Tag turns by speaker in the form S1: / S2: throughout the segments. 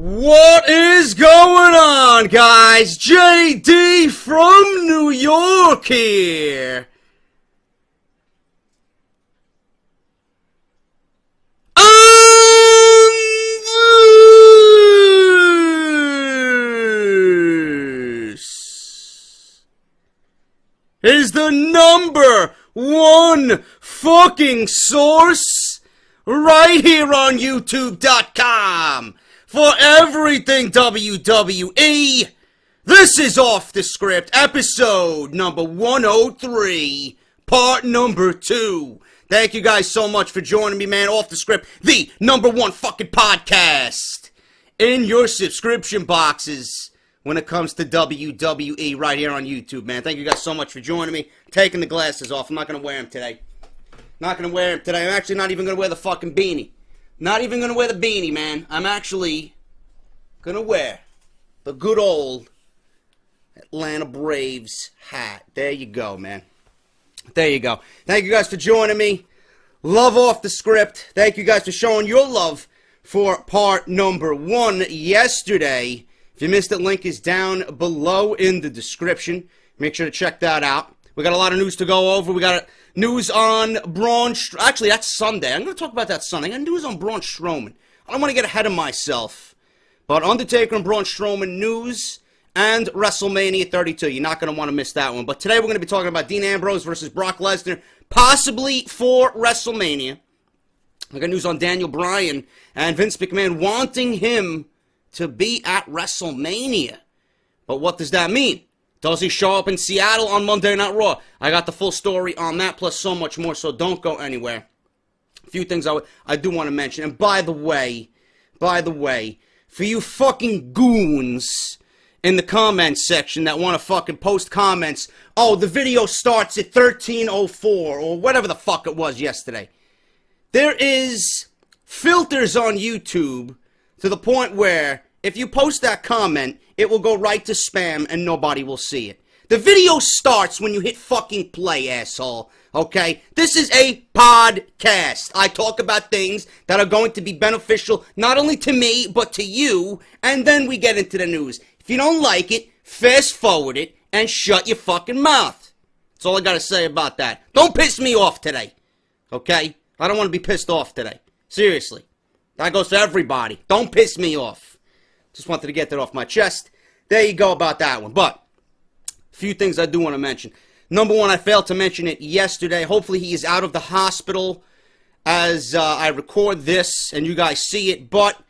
S1: What is going on, guys? JD from New York here. This is the number one fucking source right here on YouTube.com. For everything WWE, this is Off The Script, episode number 103, part number 2. Thank you guys so much for joining me, man. Off The Script, the number one fucking podcast in your subscription boxes when it comes to WWE right here on YouTube, man. Thank you guys so much for joining me. Taking the glasses off. I'm not going to wear them today. I'm actually not even going to wear the fucking beanie. Not even going to wear the beanie, man. I'm actually going to wear the good old Atlanta Braves hat. There you go, man. There you go. Thank you guys for joining me. Love Off The Script. Thank you guys for showing your love for part number 1 yesterday. If you missed it, link is down below in the description. Make sure to check that out. We got a lot of news to go over. We got news on Braun. Actually, that's Sunday. I'm going to talk about that Sunday. I got news on Braun Strowman. I don't want to get ahead of myself. But Undertaker and Braun Strowman news and WrestleMania 32. You're not going to want to miss that one. But today we're going to be talking about Dean Ambrose versus Brock Lesnar, possibly for WrestleMania. I got news on Bryan and Vince McMahon wanting him to be at WrestleMania. But what does that mean? Does he show up in Seattle on Monday Night Raw? I got the full story on that, plus so much more, so don't go anywhere. A few things I do want to mention. And by the way, for you fucking goons in the comments section that want to fucking post comments, oh, the video starts at 13:04, or whatever the fuck it was yesterday. There is filters on YouTube to the point where if you post that comment, it will go right to spam and nobody will see it. The video starts when you hit fucking play, asshole. Okay? This is a podcast. I talk about things that are going to be beneficial not only to me, but to you, and then we get into the news. If you don't like it, fast forward it and shut your fucking mouth. That's all I gotta say about that. Don't piss me off today. Okay? I don't want to be pissed off today. Seriously. That goes to everybody. Don't piss me off. Just wanted to get that off my chest. There you go about that one. But a few things I do want to mention. Number one, I failed to mention it yesterday. Hopefully he is out of the hospital as I record this and you guys see it. But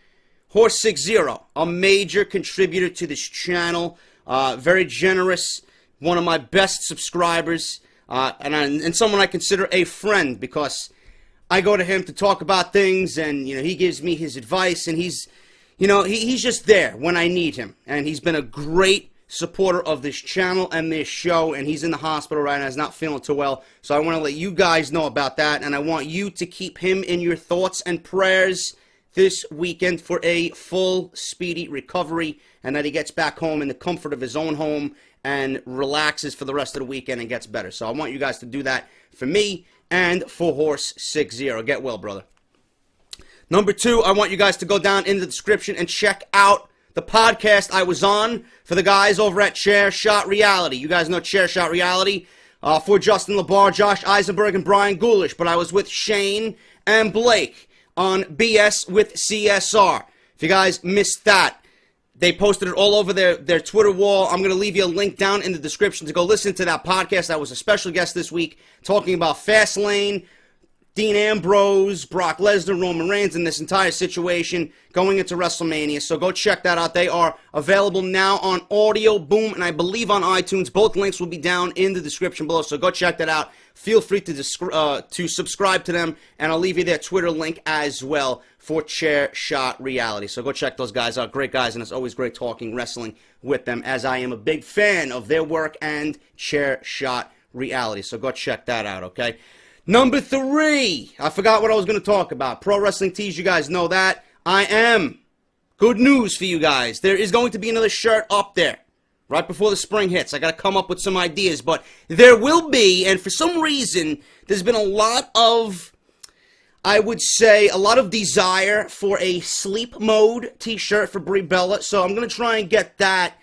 S1: Horse60, a major contributor to this channel. Very generous. One of my best subscribers. And someone I consider a friend because I go to him to talk about things and he gives me his advice and he's just there when I need him. And he's been a great supporter of this channel and this show. And he's in the hospital right now. He's not feeling too well. So I want to let you guys know about that. And I want you to keep him in your thoughts and prayers this weekend for a full, speedy recovery. And that he gets back home in the comfort of his own home and relaxes for the rest of the weekend and gets better. So I want you guys to do that for me and for Horse60. Get well, brother. Number 2, I want you guys to go down in the description and check out the podcast I was on for the guys over at Chair Shot Reality. You guys know Chair Shot Reality for Justin LeBar, Josh Eisenberg, and Brian Ghoulish. But I was with Shane and Blake on BS with CSR. If you guys missed that, they posted it all over their Twitter wall. I'm going to leave you a link down in the description to go listen to that podcast. I was a special guest this week talking about Fastlane, Dean Ambrose, Brock Lesnar, Roman Reigns, and this entire situation going into WrestleMania. So go check that out. They are available now on AudioBoom and I believe on iTunes. Both links will be down in the description below. So go check that out. Feel free to subscribe to them, and I'll leave you their Twitter link as well for Chair Shot Reality. So go check those guys out. Great guys, and it's always great talking wrestling with them, as I am a big fan of their work and Chair Shot Reality. So go check that out, okay? Number 3, I forgot what I was going to talk about. Pro Wrestling Tees, you guys know that. I am. Good news for you guys. There is going to be another shirt up there right before the spring hits. I got to come up with some ideas, but there will be, and for some reason, there's been a lot of I would say a lot of desire for a sleep mode t-shirt for Brie Bella, so I'm going to try and get that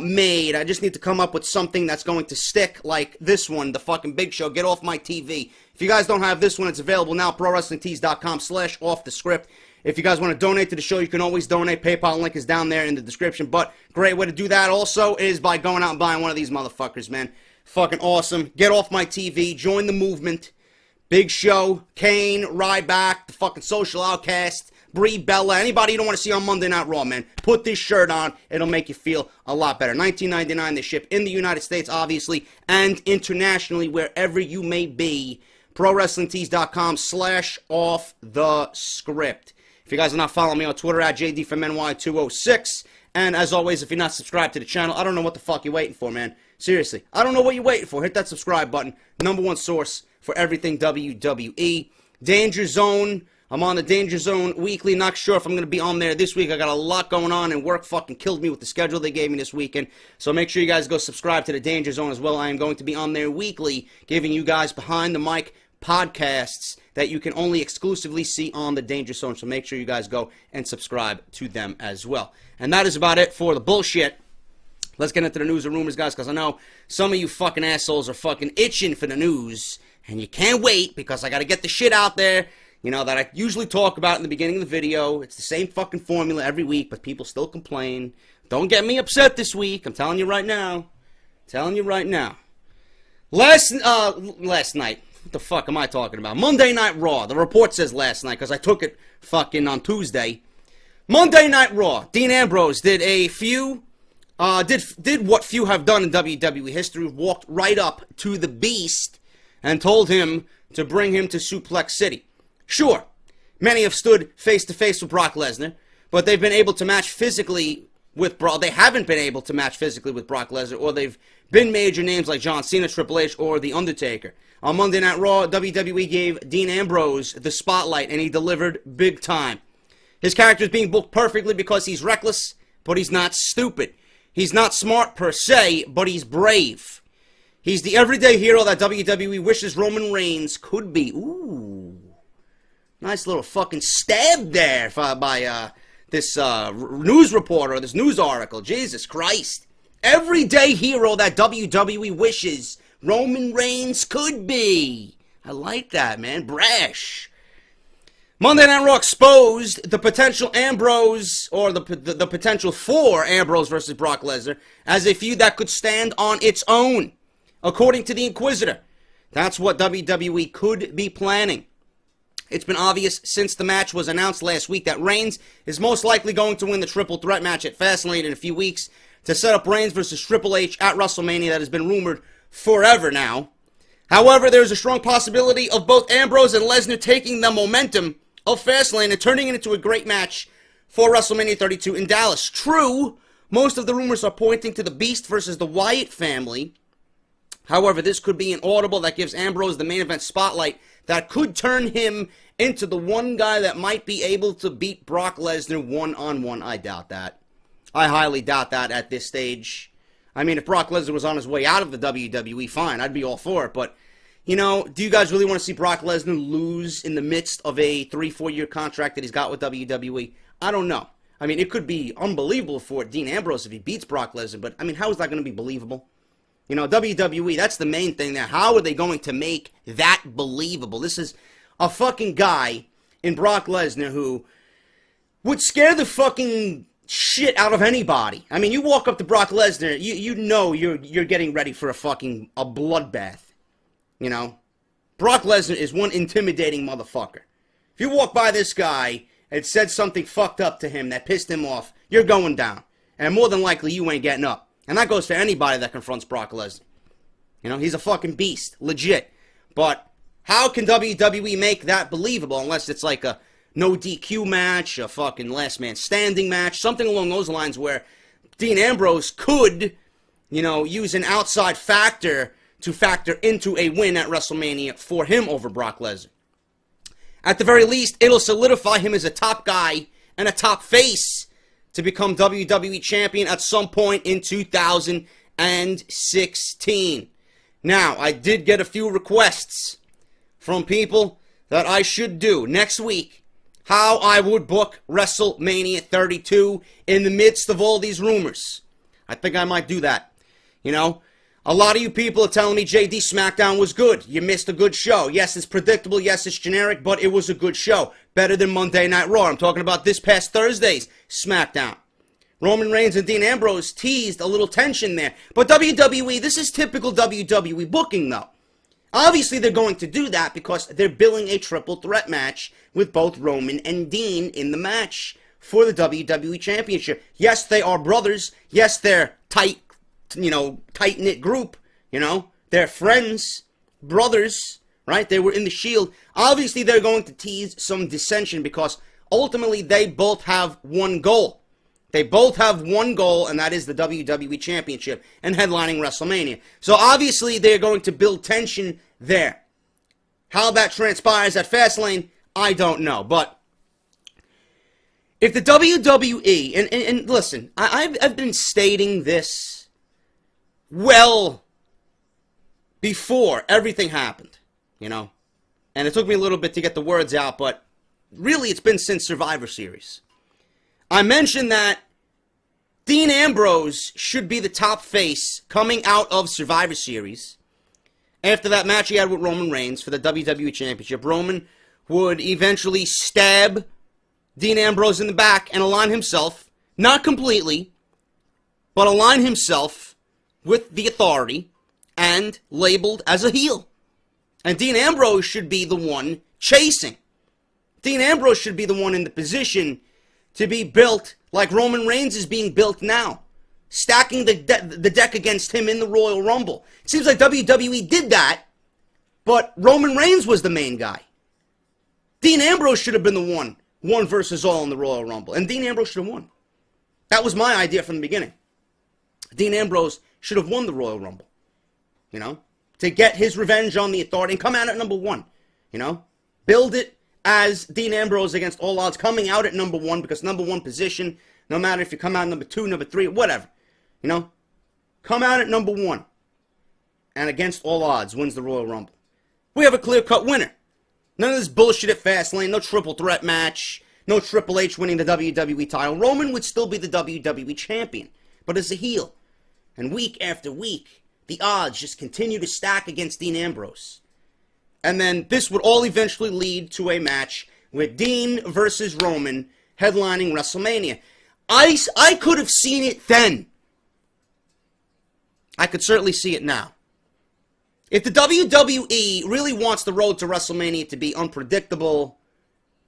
S1: made. I just need to come up with something that's going to stick like this one, the fucking Big Show. Get off my TV. If you guys don't have this one, it's available now, ProWrestlingTees.com/offthescript. If you guys want to donate to the show, you can always donate. PayPal link is down there in the description. But great way to do that also is by going out and buying one of these motherfuckers, man. Fucking awesome. Get off my TV. Join the movement. Big Show, Kane, Ryback, the fucking Social Outcast, Brie Bella, anybody you don't want to see on Monday Night Raw, man. Put this shirt on. It'll make you feel a lot better. $19.99. They ship in the United States, obviously, and internationally, wherever you may be. ProWrestlingTees.com/offthescript. If you guys are not following me on Twitter, at JD206. And as always, if you're not subscribed to the channel, I don't know what the fuck you're waiting for, man. Seriously, I don't know what you're waiting for. Hit that subscribe button. #1 source for everything WWE. DangerZone. I'm on the DangerZone weekly. Not sure if I'm going to be on there this week. I got a lot going on, and work fucking killed me with the schedule they gave me this weekend. So make sure you guys go subscribe to the DangerZone as well. I am going to be on there weekly, giving you guys behind-the-mic podcasts that you can only exclusively see on the DangerZone. So make sure you guys go and subscribe to them as well. And that is about it for the bullshit. Let's get into the news and rumors, guys, because I know some of you fucking assholes are fucking itching for the news, and you can't wait because I got to get the shit out there, you know, that I usually talk about in the beginning of the video. It's the same fucking formula every week, but people still complain. Don't get me upset this week. I'm telling you right now. Last night. What the fuck am I talking about? Monday Night Raw. The report says last night because I took it fucking on Tuesday. Monday Night Raw. Dean Ambrose did what few have done in WWE history. Walked right up to the Beast and told him to bring him to Suplex City. Sure, many have stood face to face with Brock Lesnar, but they've been able to match physically with Brock. They haven't been able to match physically with Brock Lesnar, or they've been major names like John Cena, Triple H, or The Undertaker. On Monday Night Raw, WWE gave Dean Ambrose the spotlight, and he delivered big time. His character is being booked perfectly because he's reckless, but he's not stupid. He's not smart per se, but he's brave. He's the everyday hero that WWE wishes Roman Reigns could be. Ooh. Nice little fucking stab there by this news reporter, this news article. Jesus Christ. Everyday hero that WWE wishes Roman Reigns could be. I like that, man. Brash. Monday Night Raw exposed the potential Ambrose, or the potential for Ambrose versus Brock Lesnar, as a feud that could stand on its own. According to the Inquisitor, that's what WWE could be planning. It's been obvious since the match was announced last week that Reigns is most likely going to win the triple threat match at Fastlane in a few weeks to set up Reigns versus Triple H at WrestleMania that has been rumored forever now. However, there is a strong possibility of both Ambrose and Lesnar taking the momentum of Fastlane and turning it into a great match for WrestleMania 32 in Dallas. True, most of the rumors are pointing to the Beast versus the Wyatt family. However, this could be an audible that gives Ambrose the main event spotlight that could turn him into the one guy that might be able to beat Brock Lesnar one-on-one. I doubt that. I highly doubt that at this stage. I mean, if Brock Lesnar was on his way out of the WWE, fine, I'd be all for it. But, you know, do you guys really want to see Brock Lesnar lose in the midst of a 3-4 year contract that he's got with WWE? I don't know. I mean, it could be unbelievable for Dean Ambrose if he beats Brock Lesnar, but, I mean, how is that going to be believable? You know, WWE, that's the main thing there. How are they going to make that believable? This is a fucking guy in Brock Lesnar who would scare the fucking shit out of anybody. I mean, you walk up to Brock Lesnar, you know you're getting ready for a bloodbath. You know? Brock Lesnar is one intimidating motherfucker. If you walk by this guy and said something fucked up to him that pissed him off, you're going down. And more than likely, you ain't getting up. And that goes for anybody that confronts Brock Lesnar. You know, he's a fucking beast. Legit. But how can WWE make that believable unless it's like a no DQ match, a fucking last man standing match, something along those lines where Dean Ambrose could, you know, use an outside factor to factor into a win at WrestleMania for him over Brock Lesnar. At the very least, it'll solidify him as a top guy and a top face to become WWE Champion at some point in 2016. Now, I did get a few requests from people that I should do next week, how I would book WrestleMania 32 in the midst of all these rumors. I think I might do that. You know, a lot of you people are telling me JD SmackDown was good. You missed a good show. Yes, it's predictable. Yes, it's generic, but it was a good show. Better than Monday Night Raw. I'm talking about this past Thursday's SmackDown. Roman Reigns and Dean Ambrose teased a little tension there. But WWE, this is typical WWE booking, though. Obviously, they're going to do that because they're billing a triple threat match with both Roman and Dean in the match for the WWE Championship. Yes, they are brothers. Yes, they're tight-knit group. They're friends, brothers, right? They were in the Shield. Obviously, they're going to tease some dissension because ultimately they both have one goal. They both have one goal, and that is the WWE Championship and headlining WrestleMania. So obviously, they're going to build tension there. How that transpires at Fastlane, I don't know. But if the WWE, and listen, I've been stating this well before everything happened, and it took me a little bit to get the words out, but really it's been since Survivor Series. I mentioned that Dean Ambrose should be the top face coming out of Survivor Series. After that match he had with Roman Reigns for the WWE Championship, Roman would eventually stab Dean Ambrose in the back and align himself, not completely, but align himself with the Authority and labeled as a heel. And Dean Ambrose should be the one chasing. Dean Ambrose should be the one in the position to be built like Roman Reigns is being built now. Stacking the deck against him in the Royal Rumble. It seems like WWE did that, but Roman Reigns was the main guy. Dean Ambrose should have been the one versus all in the Royal Rumble. And Dean Ambrose should have won. That was my idea from the beginning. Dean Ambrose should have won the Royal Rumble. To get his revenge on the Authority and come out at number one. Build it as Dean Ambrose against all odds, coming out at number one, because number one position, no matter if you come out number two, number three, whatever, come out at number one, and against all odds, wins the Royal Rumble. We have a clear-cut winner. None of this bullshit at Fastlane, no triple threat match, no Triple H winning the WWE title. Roman would still be the WWE champion, but as a heel. And week after week, the odds just continue to stack against Dean Ambrose. And then this would all eventually lead to a match with Dean versus Roman headlining WrestleMania. I could have seen it then. I could certainly see it now. If the WWE really wants the road to WrestleMania to be unpredictable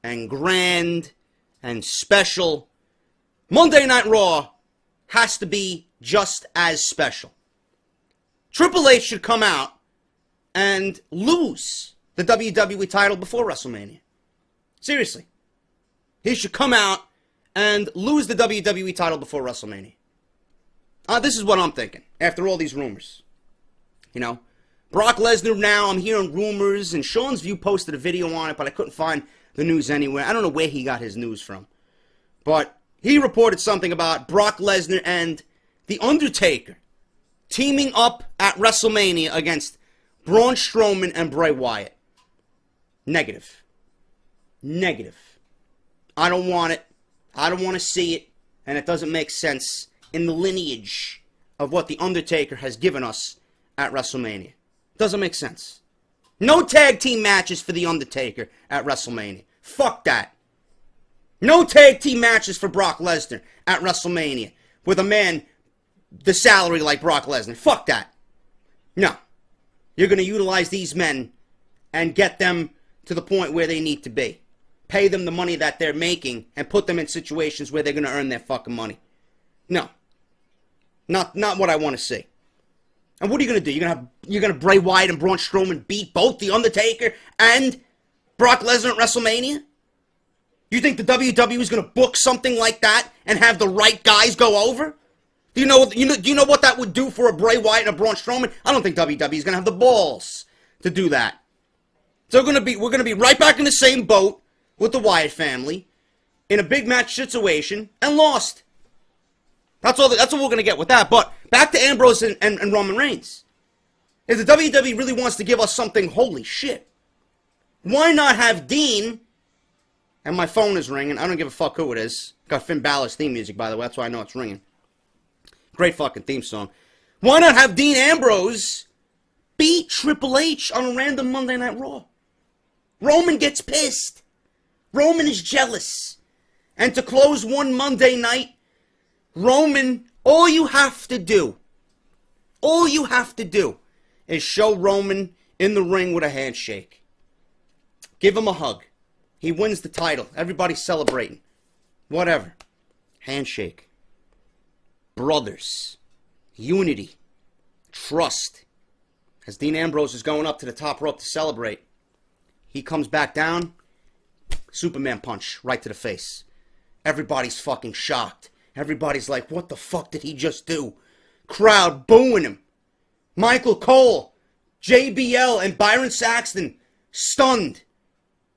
S1: and grand and special, Monday Night Raw has to be just as special. Triple H should come out and lose the WWE title before WrestleMania. Seriously. He should come out and lose the WWE title before WrestleMania. This is what I'm thinking, after all these rumors. Brock Lesnar now, I'm hearing rumors, and Sean's View posted a video on it, but I couldn't find the news anywhere. I don't know where he got his news from. But he reported something about Brock Lesnar and The Undertaker teaming up at WrestleMania against Braun Strowman and Bray Wyatt. Negative. I don't want it. I don't want to see it. And it doesn't make sense in the lineage of what The Undertaker has given us at WrestleMania. Doesn't make sense. No tag team matches for The Undertaker at WrestleMania. Fuck that. No tag team matches for Brock Lesnar at WrestleMania with a man the salary like Brock Lesnar. Fuck that. No. You're going to utilize these men and get them to the point where they need to be. Pay them the money that they're making and put them in situations where they're going to earn their fucking money. No. Not what I want to see. And what are you going to do? You're going to Bray Wyatt and Braun Strowman beat both The Undertaker and Brock Lesnar at WrestleMania? You think the WWE is going to book something like that and have the right guys go over? Do you know what that would do for a Bray Wyatt and a Braun Strowman? I don't think WWE is going to have the balls to do that. So we're going to be right back in the same boat with the Wyatt family in a big match situation and lost. That's what we're going to get with that. But back to Ambrose and Roman Reigns. If the WWE really wants to give us something, holy shit. why not have Dean, and my phone is ringing, I don't give a fuck who it is. Got Finn Balor's theme music, by the way, that's why I know it's ringing. Great fucking theme song. Why not have Dean Ambrose beat Triple H on a random Monday Night Raw? Roman gets pissed. Roman is jealous. And to close one Monday night, Roman, all you have to do is show Roman in the ring with a handshake. Give him a hug. He wins the title. Everybody's celebrating. Whatever. Handshake. Brothers. Unity. Trust. As Dean Ambrose is going up to the top rope to celebrate, he comes back down. Superman punch right to the face. Everybody's fucking shocked. Everybody's like, what the fuck did he just do? Crowd booing him. Michael Cole, JBL, and Byron Saxton stunned.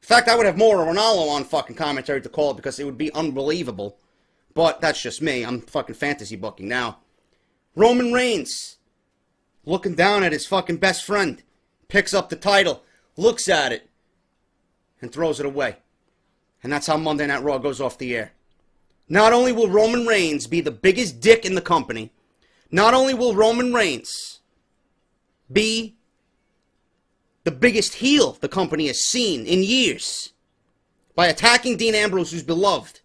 S1: In fact, I would have more Ronaldo on fucking commentary to call it because it would be unbelievable. But that's just me. I'm fucking fantasy booking now. Roman Reigns, looking down at his fucking best friend, picks up the title, looks at it, and throws it away. And that's how Monday Night Raw goes off the air. Not only will Roman Reigns be the biggest dick in the company, not only will Roman Reigns be the biggest heel the company has seen in years by attacking Dean Ambrose, who's beloved,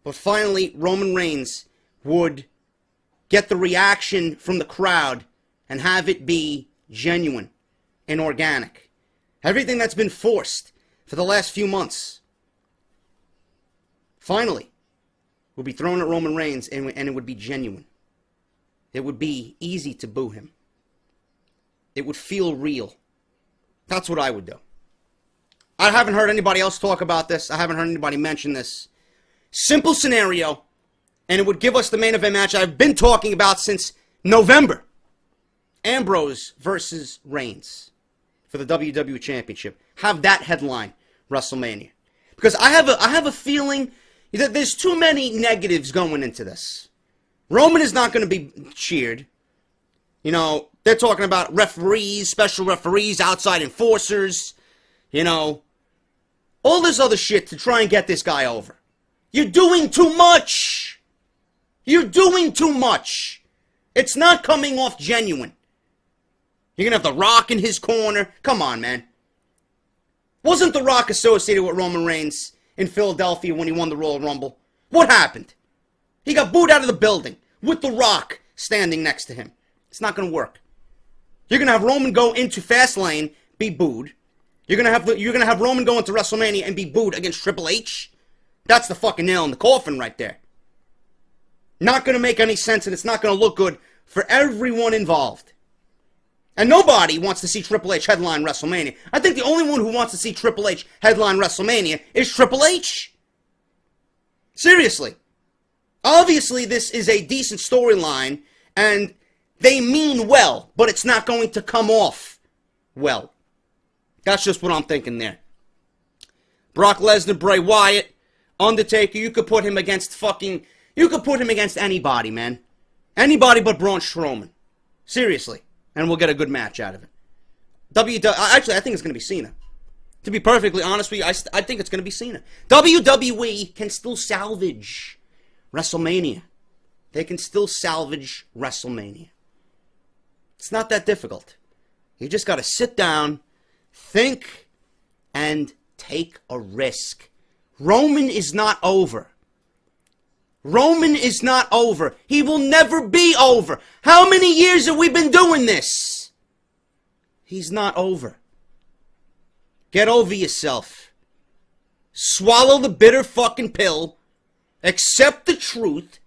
S1: but finally Roman Reigns would get the reaction from the crowd and have it be genuine and organic. Everything that's been forced for the last few months finally will be thrown at Roman Reigns, and it would be genuine. It would be easy to boo him. It would feel real. That's what I would do. I haven't heard anybody else talk about this. I haven't heard anybody mention this. Simple scenario, and it would give us the main event match I've been talking about since November. Ambrose versus Reigns for the WWE Championship. Have that headline WrestleMania. Because I have a feeling that there's too many negatives going into this. Roman is not going to be cheered. You know, they're talking about referees, special referees, outside enforcers, you know, all this other shit to try and get this guy over. You're doing too much. You're doing too much. It's not coming off genuine. You're going to have The Rock in his corner. Come on, man. Wasn't The Rock associated with Roman Reigns in Philadelphia when he won the Royal Rumble? What happened? He got booed out of the building with The Rock standing next to him. It's not going to work. You're going to have Roman go into Fastlane, be booed. You're going to have Roman go into WrestleMania and be booed against Triple H. That's the fucking nail in the coffin right there. Not going to make any sense, and it's not going to look good for everyone involved. And nobody wants to see Triple H headline WrestleMania. I think the only one who wants to see Triple H headline WrestleMania is Triple H. Seriously. Obviously, this is a decent storyline, and they mean well, but it's not going to come off well. That's just what I'm thinking there. Brock Lesnar, Bray Wyatt, Undertaker, you could put him against anybody, man. Anybody but Braun Strowman. Seriously. And we'll get a good match out of it. Actually, I think it's going to be Cena. To be perfectly honest with you, I think it's going to be Cena. WWE can still salvage WrestleMania. They can still salvage WrestleMania. It's not that difficult. You just got to sit down, think, and take a risk. Roman is not over. Roman is not over. He will never be over. How many years have we been doing this? He's not over. Get over yourself. Swallow the bitter fucking pill. Accept the truth.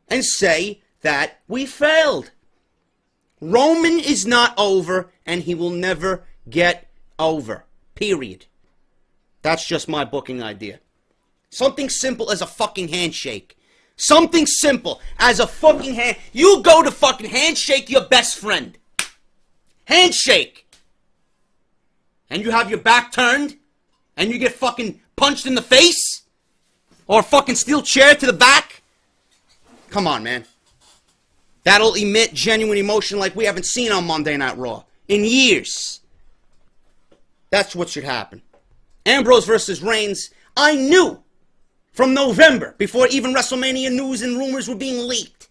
S1: And say that we failed. Roman is not over, and he will never get over. Period. That's just my booking idea. Something simple as a fucking handshake. Something simple as a fucking hand. You go to fucking handshake your best friend. Handshake. And you have your back turned. And you get fucking punched in the face. Or a fucking steel chair to the back. Come on, man. That'll emit genuine emotion like we haven't seen on Monday Night Raw in years. That's what should happen. Ambrose versus Reigns, I knew from November, before even WrestleMania news and rumors were being leaked,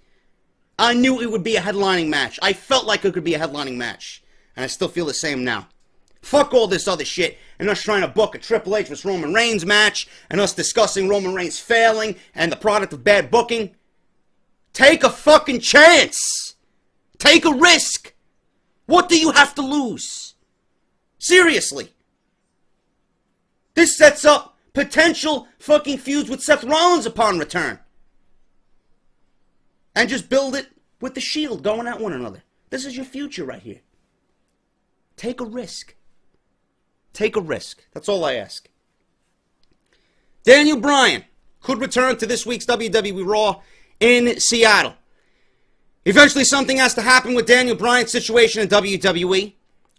S1: I knew it would be a headlining match. I felt like it could be a headlining match. And I still feel the same now. Fuck all this other shit and us trying to book a Triple H vs. Roman Reigns match and us discussing Roman Reigns failing and the product of bad booking. Take a fucking chance. Take a risk. What do you have to lose? Seriously. This sets up potential fucking feuds with Seth Rollins upon return. And just build it with the Shield going at one another. This is your future right here. Take a risk. Take a risk. That's all I ask. Daniel Bryan could return to this week's WWE Raw in Seattle. Eventually something has to happen with Daniel Bryan's situation in WWE.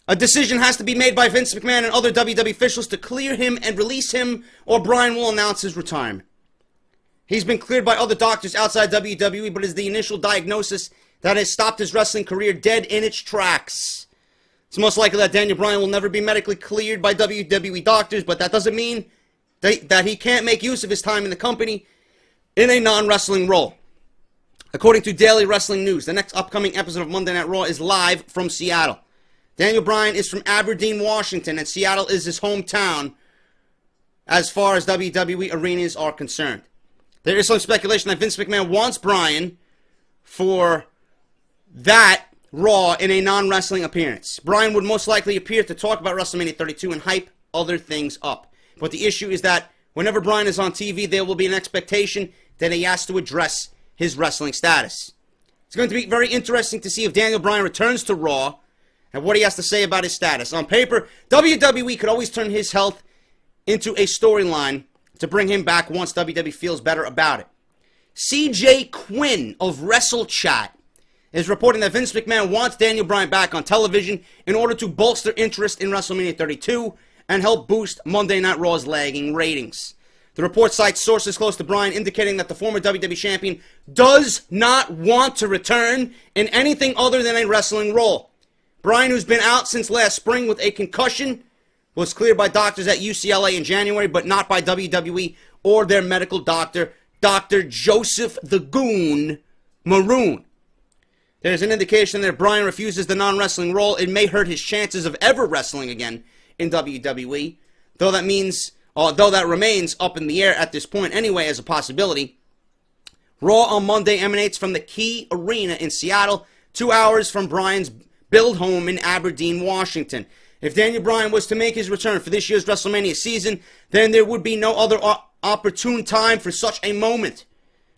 S1: A decision has to be made by Vince McMahon and other WWE officials to clear him and release him, or Bryan will announce his retirement. He's been cleared by other doctors outside WWE, but is the initial diagnosis that has stopped his wrestling career dead in its tracks. It's most likely that Daniel Bryan will never be medically cleared by WWE doctors, but that doesn't mean that he can't make use of his time in the company in a non-wrestling role. According to Daily Wrestling News, the next upcoming episode of Monday Night Raw is live from Seattle. Daniel Bryan is from Aberdeen, Washington, and Seattle is his hometown as far as WWE arenas are concerned. There is some speculation that Vince McMahon wants Bryan for that Raw in a non-wrestling appearance. Bryan would most likely appear to talk about WrestleMania 32 and hype other things up. But the issue is that whenever Bryan is on TV, there will be an expectation that he has to address his wrestling status. It's going to be very interesting to see if Daniel Bryan returns to Raw and what he has to say about his status. On paper, WWE could always turn his health into a storyline to bring him back once WWE feels better about it. CJ Quinn of WrestleChat is reporting that Vince McMahon wants Daniel Bryan back on television in order to bolster interest in WrestleMania 32 and help boost Monday Night Raw's lagging ratings. The report cites sources close to Bryan indicating that the former WWE champion does not want to return in anything other than a wrestling role. Bryan, who's been out since last spring with a concussion, was cleared by doctors at UCLA in January, but not by WWE or their medical doctor, Dr. Joseph the Goon Maroon. There's an indication that if Bryan refuses the non-wrestling role, it may hurt his chances of ever wrestling again in WWE, though that remains up in the air at this point anyway as a possibility. Raw on Monday emanates from the Key Arena in Seattle, 2 hours from Bryan's build home in Aberdeen, Washington. If Daniel Bryan was to make his return for this year's WrestleMania season, then there would be no other opportune time for such a moment.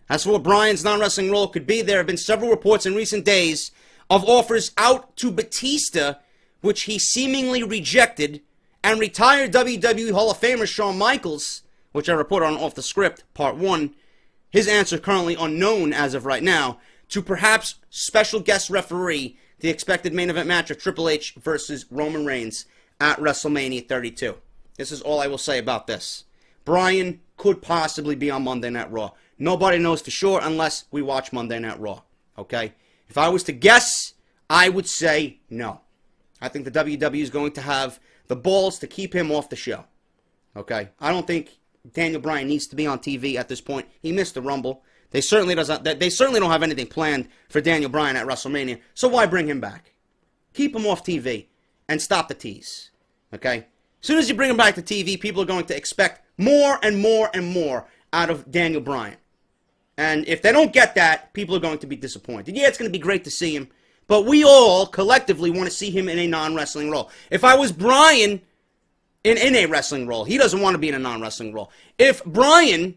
S1: As for what Bryan's non-wrestling role could be, there have been several reports in recent days of offers out to Batista, which he seemingly rejected, and retired WWE Hall of Famer Shawn Michaels, which I report on Off the Script, Part 1, his answer currently unknown as of right now, to perhaps special guest referee the expected main event match of Triple H versus Roman Reigns at WrestleMania 32. This is all I will say about this. Bryan could possibly be on Monday Night Raw. Nobody knows for sure unless we watch Monday Night Raw. Okay? If I was to guess, I would say no. I think the WWE is going to have the balls to keep him off the show. Okay? I don't think Daniel Bryan needs to be on TV at this point. He missed the Rumble. They certainly don't have anything planned for Daniel Bryan at WrestleMania, so why bring him back? Keep him off TV and stop the tease. Okay? As soon as you bring him back to TV, people are going to expect more and more and more out of Daniel Bryan. And if they don't get that, people are going to be disappointed. Yeah, it's going to be great to see him, but we all collectively want to see him in a non-wrestling role. If I was Bryan in a wrestling role, he doesn't want to be in a non-wrestling role. If Bryan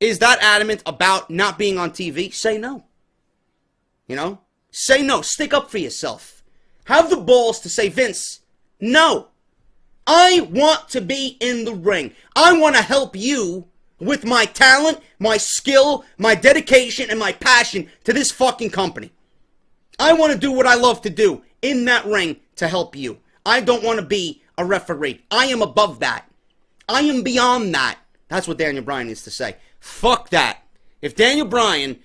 S1: is that adamant about not being on TV, say no. You know? Say no. Stick up for yourself. Have the balls to say, Vince, no. I want to be in the ring. I want to help you with my talent, my skill, my dedication, and my passion to this fucking company. I want to do what I love to do in that ring to help you. I don't want to be a referee. I am above that. I am beyond that. That's what Daniel Bryan needs to say. Fuck that. If Daniel Bryan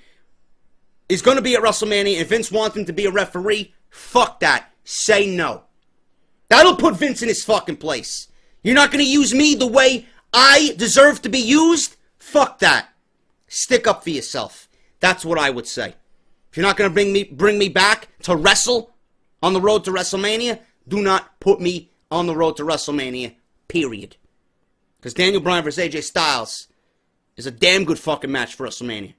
S1: is going to be at WrestleMania and Vince wants him to be a referee, fuck that. Say no. That'll put Vince in his fucking place. You're not going to use me the way I deserve to be used? Fuck that. Stick up for yourself. That's what I would say. If you're not going to bring me back to wrestle on the road to WrestleMania, do not put me on the road to WrestleMania, period. Because Daniel Bryan versus AJ Styles is a damn good fucking match for WrestleMania.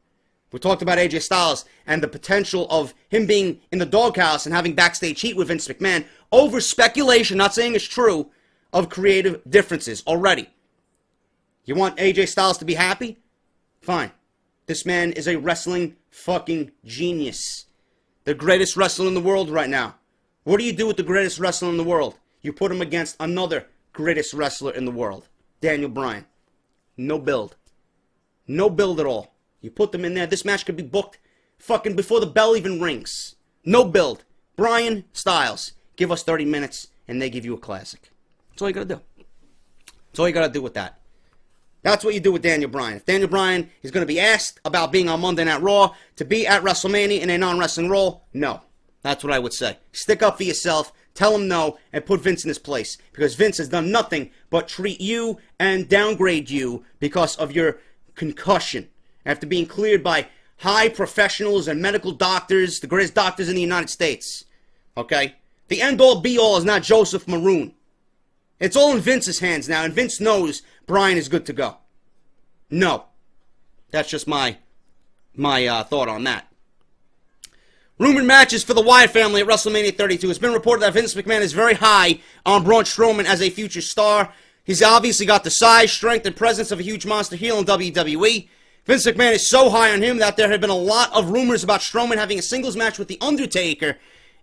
S1: We talked about AJ Styles and the potential of him being in the doghouse and having backstage heat with Vince McMahon over speculation, not saying it's true, of creative differences already. You want AJ Styles to be happy? Fine. This man is a wrestling fucking genius. The greatest wrestler in the world right now. What do you do with the greatest wrestler in the world? You put him against another greatest wrestler in the world, Daniel Bryan. No build. No build at all. You put them in there. This match could be booked fucking before the bell even rings. No build. Bryan, Styles. Give us 30 minutes and they give you a classic. That's all you gotta do. That's all you gotta do with that. That's what you do with Daniel Bryan. If Daniel Bryan is going to be asked about being on Monday Night Raw to be at WrestleMania in a non-wrestling role, no. That's what I would say. Stick up for yourself, tell him no, and put Vince in his place. Because Vince has done nothing but treat you and downgrade you because of your concussion. After being cleared by high professionals and medical doctors, the greatest doctors in the United States. Okay? The end-all, be-all is not Joseph Maroon. It's all in Vince's hands now, and Vince knows Bryan is good to go. No. That's just my thought on that. Rumored matches for the Wyatt family at WrestleMania 32. It's been reported that Vince McMahon is very high on Braun Strowman as a future star. He's obviously got the size, strength, and presence of a huge monster heel in WWE. Vince McMahon is so high on him that there have been a lot of rumors about Strowman having a singles match with The Undertaker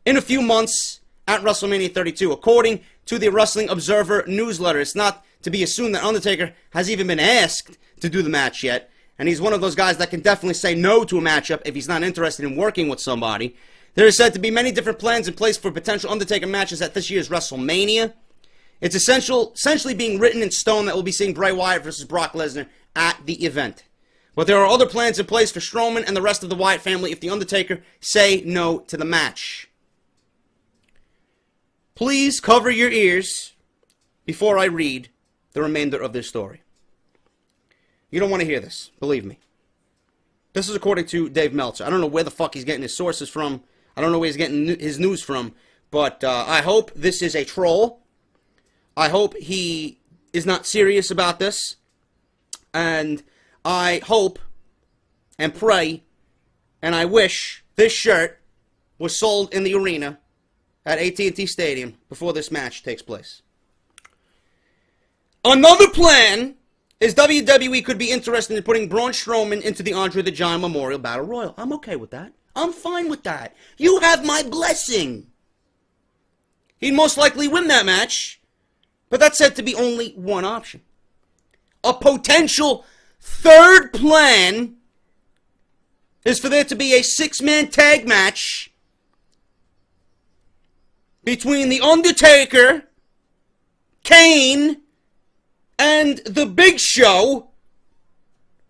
S1: in a few months at WrestleMania 32. According to the Wrestling Observer newsletter, it's not to be assumed that Undertaker has even been asked to do the match yet, and he's one of those guys that can definitely say no to a matchup if he's not interested in working with somebody. There is said to be many different plans in place for potential Undertaker matches at this year's WrestleMania. It's essentially being written in stone that we'll be seeing Bray Wyatt versus Brock Lesnar at the event. But there are other plans in place for Strowman and the rest of the Wyatt family if The Undertaker say no to the match. Please cover your ears before I read the remainder of this story. You don't want to hear this, believe me. This is according to Dave Meltzer. I don't know where the fuck he's getting his sources from. I don't know where he's getting his news from. But I hope this is a troll. I hope he is not serious about this. And I hope and pray and I wish this shirt was sold in the arena at AT&T Stadium before this match takes place. Another plan is WWE could be interested in putting Braun Strowman into the Andre the Giant Memorial Battle Royal. I'm okay with that. I'm fine with that. You have my blessing. He'd most likely win that match, but that's said to be only one option. A potential third plan is for there to be a six-man tag match between The Undertaker, Kane, and The Big Show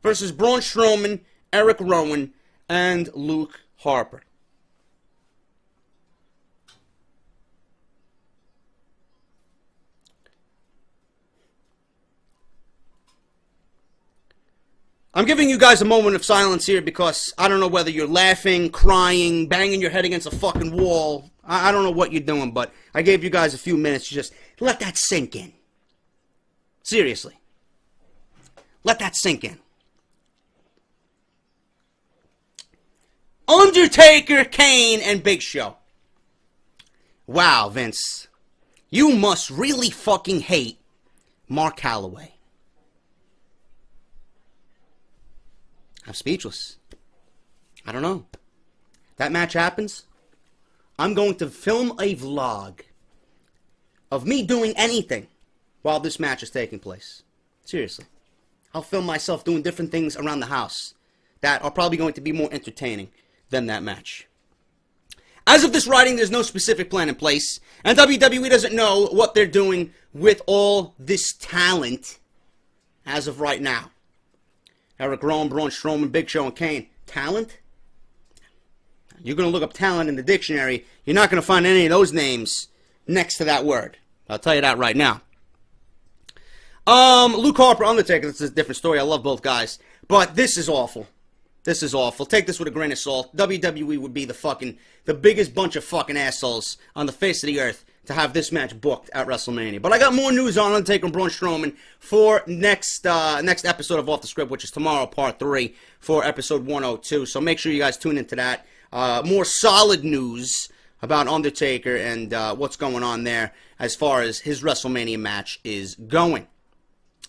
S1: versus Braun Strowman, Eric Rowan, and Luke Harper. I'm giving you guys a moment of silence here because I don't know whether you're laughing, crying, banging your head against a fucking wall. I don't know what you're doing, but I gave you guys a few minutes to just let that sink in. Seriously. Let that sink in. Undertaker, Kane, and Big Show. Wow, Vince. You must really fucking hate Mark Calloway. I'm speechless. I don't know. That match happens. I'm going to film a vlog of me doing anything while this match is taking place. Seriously. I'll film myself doing different things around the house that are probably going to be more entertaining than that match. As of this writing, there's no specific plan in place, and WWE doesn't know what they're doing with all this talent as of right now. Eric Rowan, Braun Strowman, Big Show, and Kane. Talent? You're going to look up talent in the dictionary. You're not going to find any of those names next to that word. I'll tell you that right now. Luke Harper, Undertaker, this is a different story. I love both guys. But this is awful. This is awful. Take this with a grain of salt. WWE would be the biggest bunch of fucking assholes on the face of the earth to have this match booked at WrestleMania. But I got more news on Undertaker and Braun Strowman for next episode of Off the Script, which is tomorrow, part 3, for episode 102. So make sure you guys tune into that. More solid news about Undertaker and what's going on there as far as his WrestleMania match is going.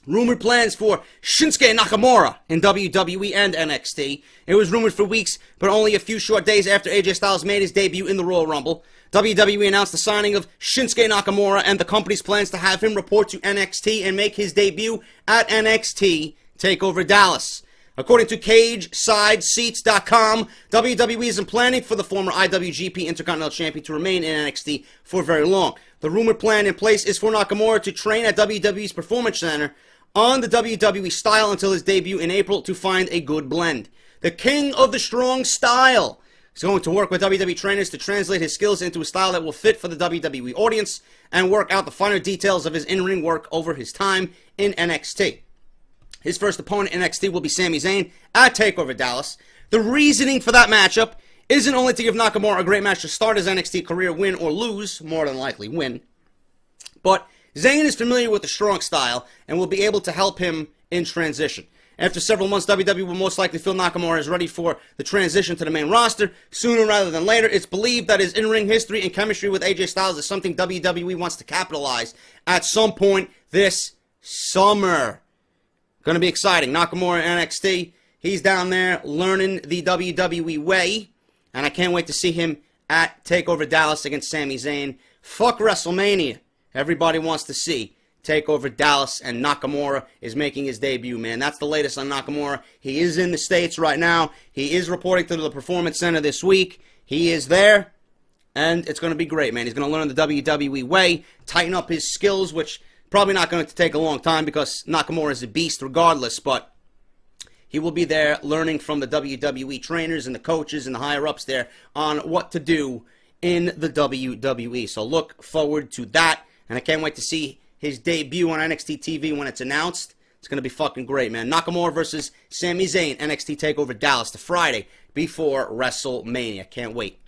S1: Rumored plans for Shinsuke Nakamura in WWE and NXT. It was rumored for weeks, but only a few short days after AJ Styles made his debut in the Royal Rumble, WWE announced the signing of Shinsuke Nakamura and the company's plans to have him report to NXT and make his debut at NXT TakeOver Dallas. According to CageSideSeats.com, WWE isn't planning for the former IWGP Intercontinental Champion to remain in NXT for very long. The rumored plan in place is for Nakamura to train at WWE's Performance Center on the WWE style until his debut in April to find a good blend. The king of the strong style is going to work with WWE trainers to translate his skills into a style that will fit for the WWE audience and work out the finer details of his in-ring work over his time in NXT. His first opponent in NXT will be Sami Zayn at TakeOver Dallas. The reasoning for that matchup isn't only to give Nakamura a great match to start his NXT career, win or lose, more than likely win, but Zayn is familiar with the strong style and will be able to help him in transition. After several months, WWE will most likely feel Nakamura is ready for the transition to the main roster. Sooner rather than later, it's believed that his in-ring history and chemistry with AJ Styles is something WWE wants to capitalize at some point this summer. Going to be exciting. Nakamura NXT, he's down there learning the WWE way, and I can't wait to see him at TakeOver Dallas against Sami Zayn. Fuck WrestleMania. Everybody wants to see TakeOver Dallas, and Nakamura is making his debut, man. That's the latest on Nakamura. He is in the States right now. He is reporting to the Performance Center this week. He is there, and it's going to be great, man. He's going to learn the WWE way, tighten up his skills, which probably not going to take a long time because Nakamura is a beast regardless, but he will be there learning from the WWE trainers and the coaches and the higher-ups there on what to do in the WWE. So look forward to that. And I can't wait to see his debut on NXT TV when it's announced. It's going to be fucking great, man. Nakamura versus Sami Zayn, NXT TakeOver Dallas, the Friday before WrestleMania. Can't wait.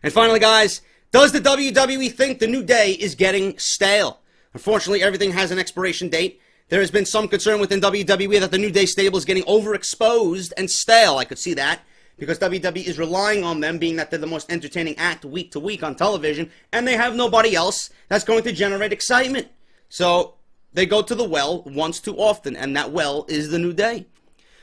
S1: And finally, guys, does the WWE think the New Day is getting stale? Unfortunately, everything has an expiration date. There has been some concern within WWE that the New Day stable is getting overexposed and stale. I could see that, because WWE is relying on them, being that they're the most entertaining act week to week on television, and they have nobody else that's going to generate excitement. So they go to the well once too often, and that well is the New Day.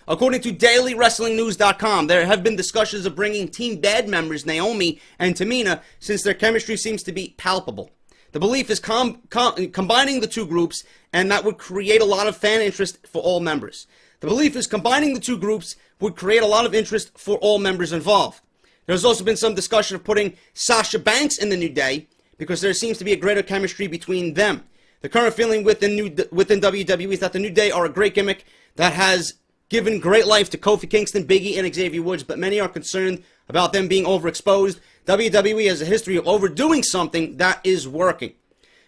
S1: According to DailyWrestlingNews.com, there have been discussions of bringing Team Bad members Naomi and Tamina, since their chemistry seems to be palpable. The belief is combining the two groups, and that would create a lot of fan interest for all members. The belief is combining the two groups would create a lot of interest for all members involved. There's also been some discussion of putting Sasha Banks in the New Day because there seems to be a greater chemistry between them. The current feeling within WWE is that the New Day are a great gimmick that has given great life to Kofi Kingston, Big E, and Xavier Woods, but many are concerned about them being overexposed. WWE has a history of overdoing something that is working.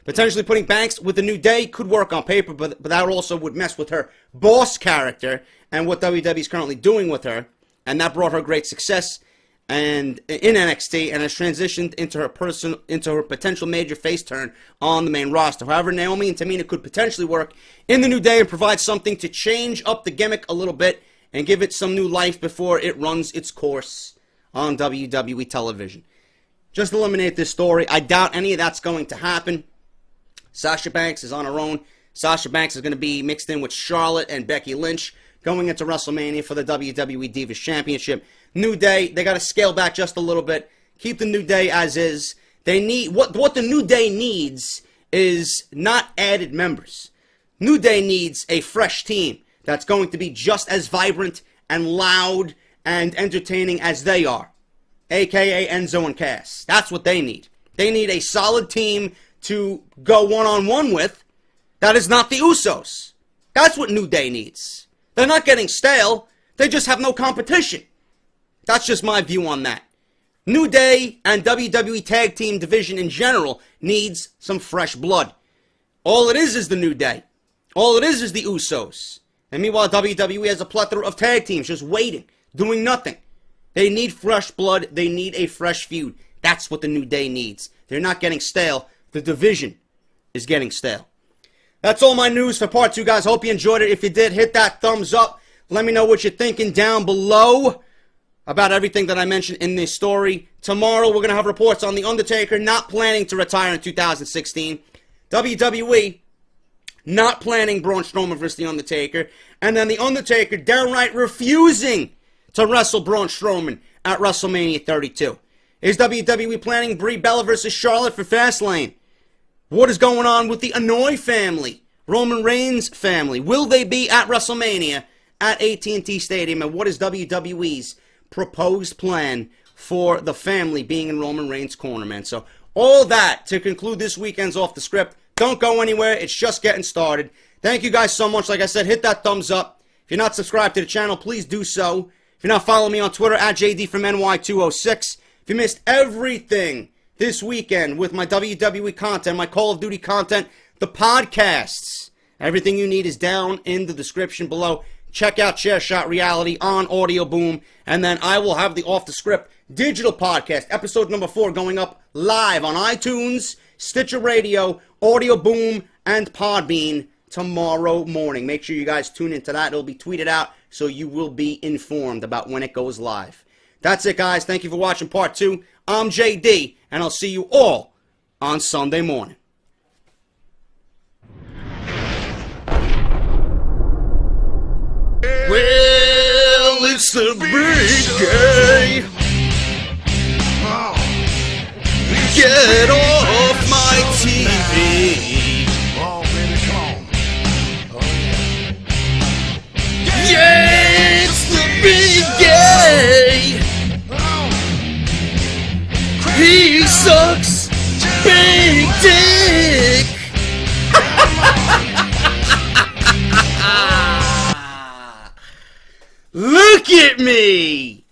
S1: Potentially putting Banks with the New Day could work on paper, but that also would mess with her boss character and what WWE is currently doing with her, and that brought her great success and in NXT and has transitioned into her potential major face turn on the main roster. However, Naomi and Tamina could potentially work in the New Day and provide something to change up the gimmick a little bit and give it some new life before it runs its course on WWE television. Just eliminate this story. I doubt any of that's going to happen. Sasha Banks is on her own. Sasha Banks is going to be mixed in with Charlotte and Becky Lynch going into WrestleMania for the WWE Divas Championship. New Day, they got to scale back just a little bit. Keep the New Day as is. They need what the New Day needs is not added members. New Day needs a fresh team that's going to be just as vibrant and loud and entertaining as they are, a.k.a. Enzo and Cass. That's what they need. They need a solid team to go one-on-one with that is not the Usos. That's what New Day needs. They're not getting stale. They just have no competition. That's just my view on that. New Day and WWE Tag Team division in general needs some fresh blood. All it is the New Day. All it is the Usos. And meanwhile, WWE has a plethora of tag teams just waiting, doing nothing. They need fresh blood. They need a fresh feud. That's what the New Day needs. They're not getting stale. The division is getting stale. That's all my news for part 2, guys. Hope you enjoyed it. If you did, hit that thumbs up. Let me know what you're thinking down below about everything that I mentioned in this story. Tomorrow, we're going to have reports on The Undertaker not planning to retire in 2016. WWE not planning Braun Strowman versus The Undertaker. And then The Undertaker downright refusing to wrestle Braun Strowman at WrestleMania 32. Is WWE planning Brie Bella versus Charlotte for Fastlane? What is going on with the Anoa'i family? Roman Reigns' family? Will they be at WrestleMania at AT&T Stadium? And what is WWE's proposed plan for the family being in Roman Reigns' corner, man? So all that to conclude this weekend's Off the Script. Don't go anywhere. It's just getting started. Thank you guys so much. Like I said, hit that thumbs up. If you're not subscribed to the channel, please do so. If you're not following me on Twitter, at JD from NY206. If you missed everything this weekend with my WWE content, my Call of Duty content, the podcasts, everything you need is down in the description below. Check out Chairshot Reality on AudioBoom. And then I will have the Off the Script digital podcast, episode number 4, going up live on iTunes, Stitcher Radio, AudioBoom, and PodBean tomorrow morning. Make sure you guys tune into that. It'll be tweeted out, so you will be informed about when it goes live. That's it, guys. Thank you for watching part 2. I'm JD, and I'll see you all on Sunday morning. Well, it's the big day. Get off my TV. Yeah, it's the big day. He sucks big dick. Look at me.